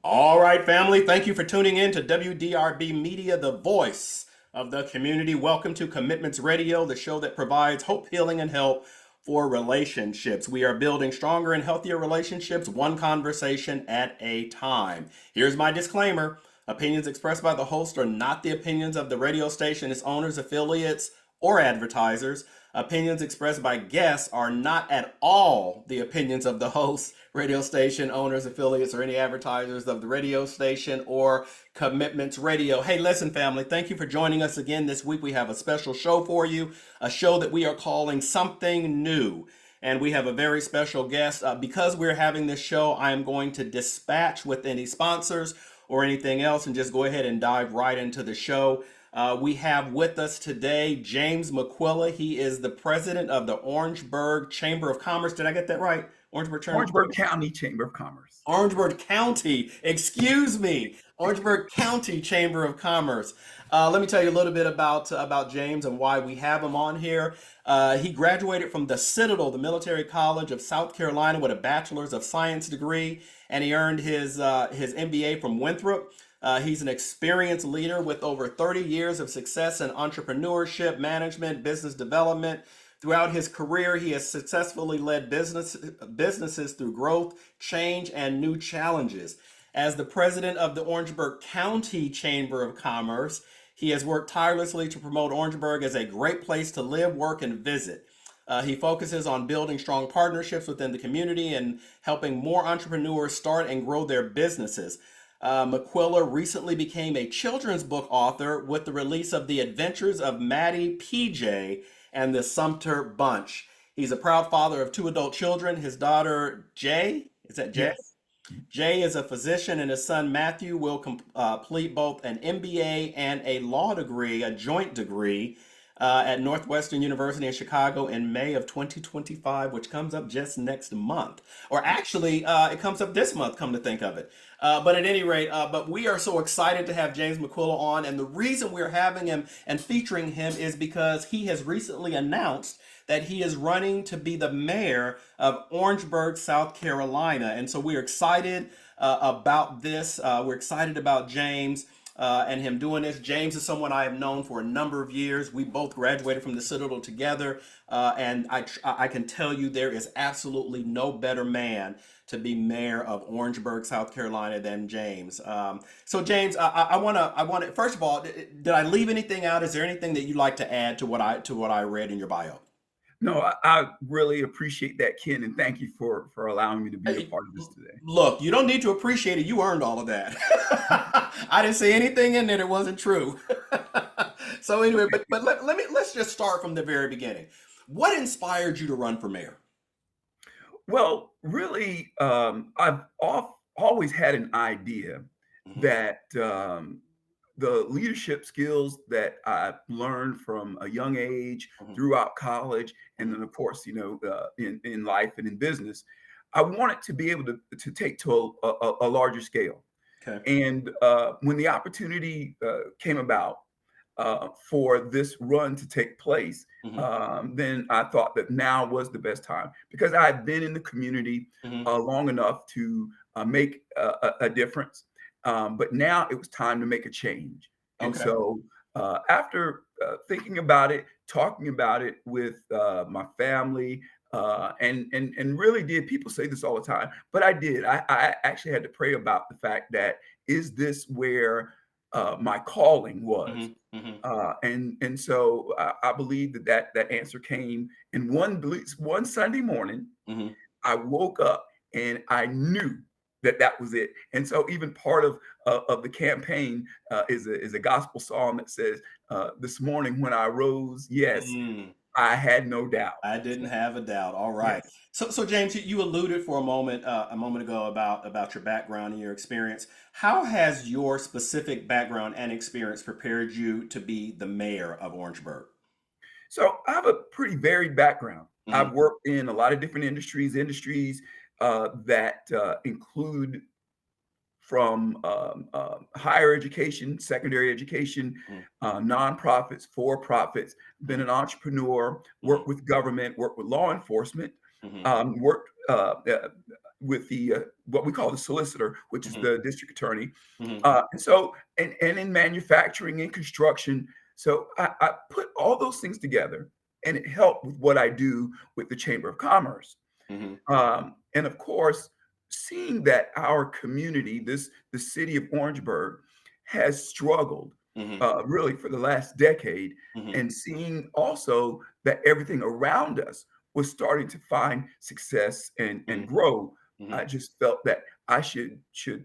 All right, family, thank you for tuning in to WDRB Media, the voice of the community. Welcome to Commitments Radio, the show that provides hope, healing, and help for relationships. We are building stronger and healthier relationships, one conversation at a time. Here's my disclaimer. Opinions expressed by the host are not the opinions of the radio station, its owners, affiliates, or advertisers. Opinions expressed by guests are not at all the opinions of the host, radio station, owners, affiliates, or any advertisers of the radio station or Commitments Radio. Hey, listen, family, thank you for joining us again this week. We have a special show for you, a show that we are calling Something New. And we have a very special guest. Because we're having this show, I am going to dispatch with any sponsors or anything else and just go ahead and dive right into the show. We have with us today James McQuilla. He is the president of the Orangeburg Chamber of Commerce. Did I get that right? Orangeburg Chamber. Orangeburg County Chamber of Commerce. Orangeburg County, excuse me, Orangeburg County Chamber of Commerce. Let me tell you a little bit about James and why we have him on here. He graduated from the Citadel, the Military College of South Carolina, with a Bachelor's of Science degree, and he earned his MBA from Winthrop. He's an experienced leader with over 30 years of success in entrepreneurship, management, business development. Throughout his career, he has successfully led businesses through growth, change, and new challenges. As the president of the Orangeburg County Chamber of Commerce, he has worked tirelessly to promote Orangeburg as a great place to live, work, and visit. He focuses on building strong partnerships within the community and helping more entrepreneurs start and grow their businesses. McQuilla recently became a children's book author with the release of The Adventures of Maddie PJ and the Sumter Bunch. He's a proud father of two adult children. His daughter, Jay, is that Jay? Yes. Jay is a physician, and his son, Matthew, will complete both an MBA and a law degree, a joint degree, at Northwestern University in Chicago in May of 2025, which comes up just next month. Or actually, it comes up this month, come to think of it. But at any rate, but we are so excited to have James McQuilla on. And the reason we're having him and featuring him is because he has recently announced that he is running to be the mayor of Orangeburg, South Carolina. And so we're excited about this. We're excited about James and him doing this. James is someone I have known for a number of years. We both graduated from the Citadel together, and I can tell you there is absolutely no better man to be mayor of Orangeburg, South Carolina than James. So James, I want to first of all, did I leave anything out? Is there anything that you'd like to add to what I read in your bio? No, I really appreciate that, Ken, and thank you for allowing me to be a Hey, part of this today. look, you don't need to appreciate it. You earned all of that. I didn't say anything in there that wasn't true. So anyway, but let's just start from the very beginning. What inspired you to run for mayor? Well, really, always had an idea Hmm. that the leadership skills that I learned from a young age Hmm. throughout college, and Hmm. then of course, in life and in business, I wanted to be able to take to a larger scale. Okay. And when the opportunity came about for this run to take place, Hmm. then I thought that now was the best time because I had been in the community Hmm. long enough to make a difference. But now it was time to make a change. And Okay. so after thinking about it, talking about it with my family, and really did. People say this all the time, but I did. I actually had to pray about the fact that is this where my calling was, Hmm. Hmm. and so I believe that answer came in one Sunday morning. Hmm. I woke up and I knew that was it. And so even part of the campaign is a gospel song that says, "This morning when I rose, yes, Mm. I had no doubt." I didn't have a doubt. All right. Yes. So James, you alluded for a moment ago about your background and your experience. How has your specific background and experience prepared you to be the mayor of Orangeburg? So I have a pretty varied background. Hmm. I've worked in a lot of different industries that include from higher education, secondary education, Hmm. nonprofits, for profits, been Hmm. an entrepreneur, Hmm. worked with government, worked with law enforcement, Hmm. worked with the what we call the solicitor, which is Hmm. the district attorney, Hmm. and so and in manufacturing and construction. So I put all those things together, and it helped with what I do with the Chamber of Commerce. Hmm. And of course, seeing that our community, the city of Orangeburg, has struggled Hmm. really for the last decade, Hmm. and seeing also that everything around us was starting to find success and Hmm. grow, Hmm. I just felt that I should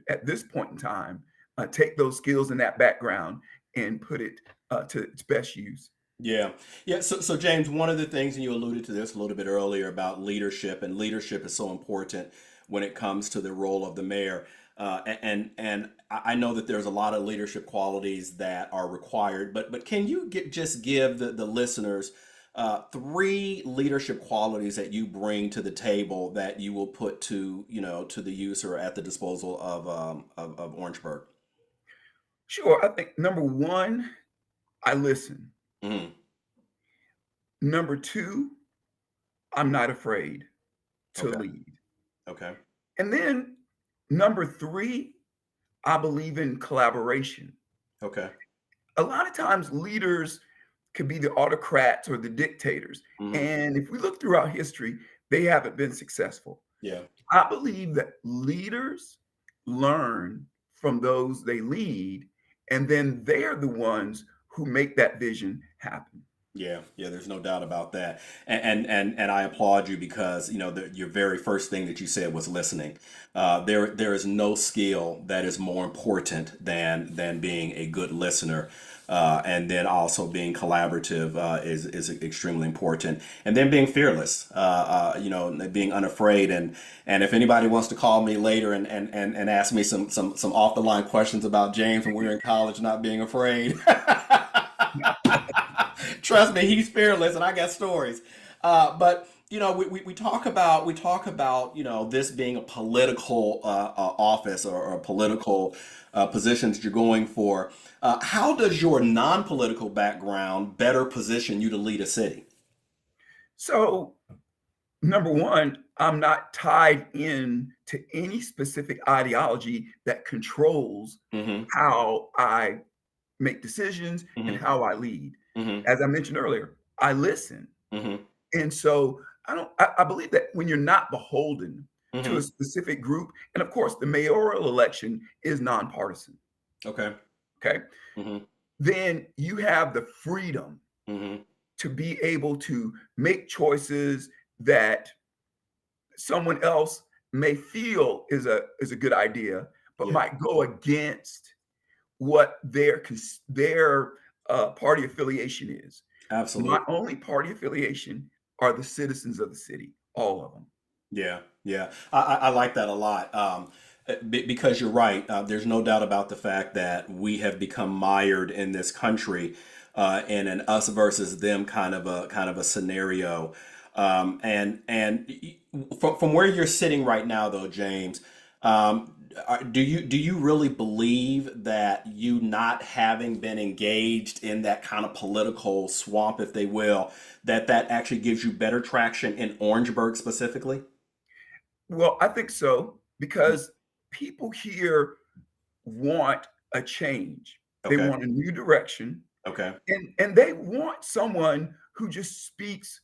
at this point in time take those skills and that background and put it to its best use. Yeah. Yeah. So James, one of the things, and you alluded to this a little bit earlier about leadership, and leadership is so important when it comes to the role of the mayor. And I know that there's a lot of leadership qualities that are required, but can you just give the listeners three leadership qualities that you bring to the table that you will put to, to the use or at the disposal of Orangeburg? Sure, I think number one, I listen. Hmm. Number two, I'm not afraid to Okay. lead. Okay. And then number three, I believe in collaboration. Okay. A lot of times leaders could be the autocrats or the dictators. Hmm. And if we look throughout history, they haven't been successful. Yeah. I believe that leaders learn from those they lead, and then they're the ones who make that vision happen. Yeah, yeah, there's no doubt about that. And I applaud you because, your very first thing that you said was listening. There is no skill that is more important than being a good listener. And then also being collaborative is extremely important. And then being fearless, being unafraid. And if anybody wants to call me later and ask me some off the line questions about James when we were in college, not being afraid. Trust me, he's fearless, and I got stories. But we talk about this being a political office or a political position that you're going for. How does your non-political background better position you to lead a city? So, number one, I'm not tied in to any specific ideology that controls Mm-hmm. how I make decisions and Mm-hmm. how I lead. Mm-hmm. As I mentioned earlier, I listen. Mm-hmm. And so I believe that when you're not beholden to a Mm-hmm. specific group, and of course the mayoral election is nonpartisan, Okay. okay, Mm-hmm. then you have the freedom Mm-hmm. to be able to make choices that someone else may feel is a good idea, but Yeah. might go against what their party affiliation is. My Absolutely. only party affiliation are the citizens of the city, all of them. Yeah, yeah, I like that a lot. Because you're right. There's no doubt about the fact that we have become mired in this country in an us versus them kind of a scenario. From where you're sitting right now, though, James, do you really believe that you not having been engaged in that kind of political swamp, if they will, that actually gives you better traction in Orangeburg specifically? Well, I think so because people here want a change. They Okay. want a new direction, Okay. and they want someone who just speaks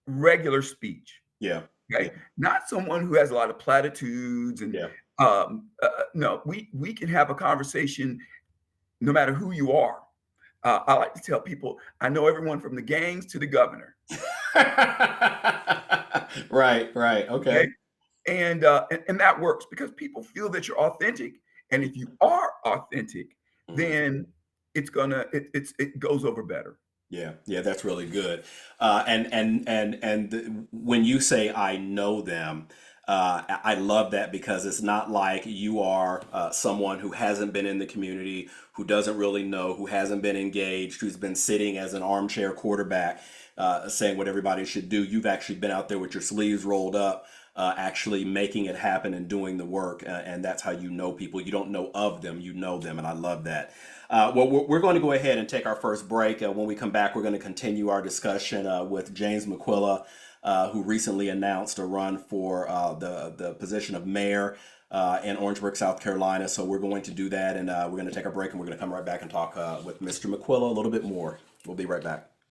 regular speech. Yeah. Yeah. Okay, not someone who has a lot of platitudes and Yeah. no, we can have a conversation no matter who you are. I like to tell people I know everyone from the gangs to the governor. Right. Right. Okay. Okay, and that works because people feel that you're authentic, and if you are authentic, Mhm. then it goes over better. Yeah, yeah, that's really good. When you say I know them, I love that because it's not like you are someone who hasn't been in the community, who doesn't really know, who hasn't been engaged, who's been sitting as an armchair quarterback, saying what everybody should do. You've actually been out there with your sleeves rolled up, actually making it happen and doing the work, and that's how you know people. You don't know of them, you know them, and I love that. Well, we're going to go ahead and take our first break. When we come back, we're going to continue our discussion with James McQuilla, who recently announced a run for the position of mayor in Orangeburg, South Carolina. So we're going to do that, and we're going to take a break, and we're going to come right back and talk with Mr. McQuilla a little bit more. We'll be right back.